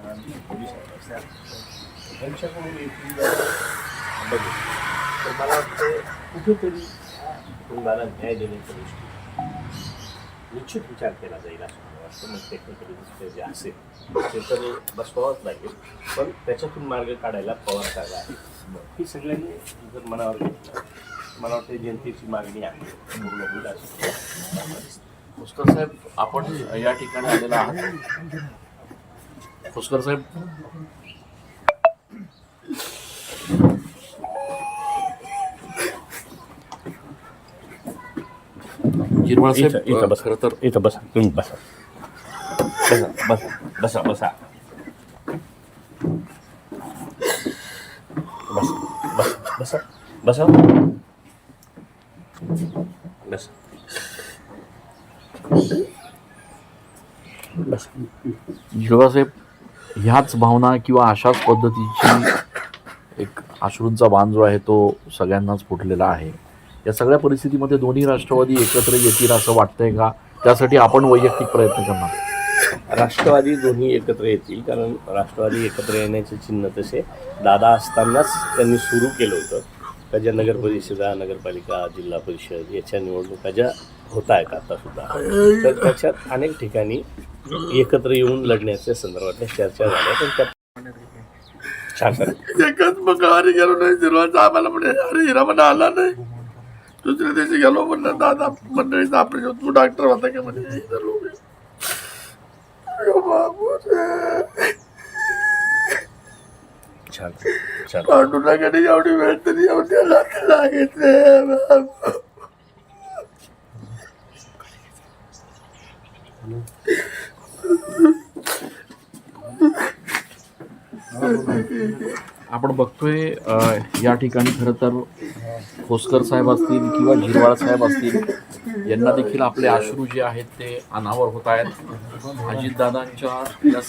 Police त्यांच्याकडून येथील बघू तर मला वाटतं कुठेतरी कुटुंबाला न्याय देण्याच्या दृष्टीने निश्चित विचार केला जाईल असं मला वाटतं. मग टेक्निकली दृष्ट्या जे असेल ते तर बसवावंच लागेल, पण त्याच्यातून मार्ग काढायला पवार साहेब आहे. ही सगळ्यांनी जर मनावर घेतलं मला वाटतं जनतेची मागणी आहे पूर्ण होईल असं. पुष्कर साहेब, आपण या ठिकाणी आलेला आहात. पुष्कर साहेब, जिरवाळ साहेब, खरं तर इथं बसा, तुम्ही बसा बसा बसा बसा बसा बसा बसा बसा बस. जिरवाळ साहेब, ह्याच भावना किंवा अशाच पद्धतीची एक अश्रूंचा बाण जो आहे तो सगळ्यांनाच फुटलेला आहे. या सगळ्या परिस्थितीमध्ये दोन्ही राष्ट्रवादी एकत्र येतील असं वाटतंय का? त्यासाठी आपण वैयक्तिक प्रयत्न करणार. राष्ट्रवादी दोन्ही एकत्र येतील, कारण राष्ट्रवादी एकत्र येण्याचे चिन्ह तसे दादा असतानाच त्यांनी सुरू केलं होतं. का ज्या नगर परिषदा, नगरपालिका, जिल्हा परिषद याच्या निवडणुका ज्या होत आहेत आतासुद्धा, तर त्याच्यात अनेक ठिकाणी एकत्र येऊन लढण्याच्या संदर्भातल्या चर्चा झाल्या. पण त्या छान एकच मंगळवारी गेलो नाही जिरवाचा, आम्हाला म्हणे अरे हिरा म्हणा आला नाही. दुसऱ्या दिवशी गेलो म्हणलं दादा मंडळीचा ऑपरेशन, तू डॉक्टर होता का म्हणे. छान छान पांडुरंगाने एवढी वेळ तरी एवढ्या लागेल. आपण बघतोय या ठिकाणी खरं तर खोसकर साहेब असतील किंवा जिरवाळ साहेब असतील यांना देखील आपले अश्रू जे आहेत ते अनावर होत आहेत. अजितदादांच्या या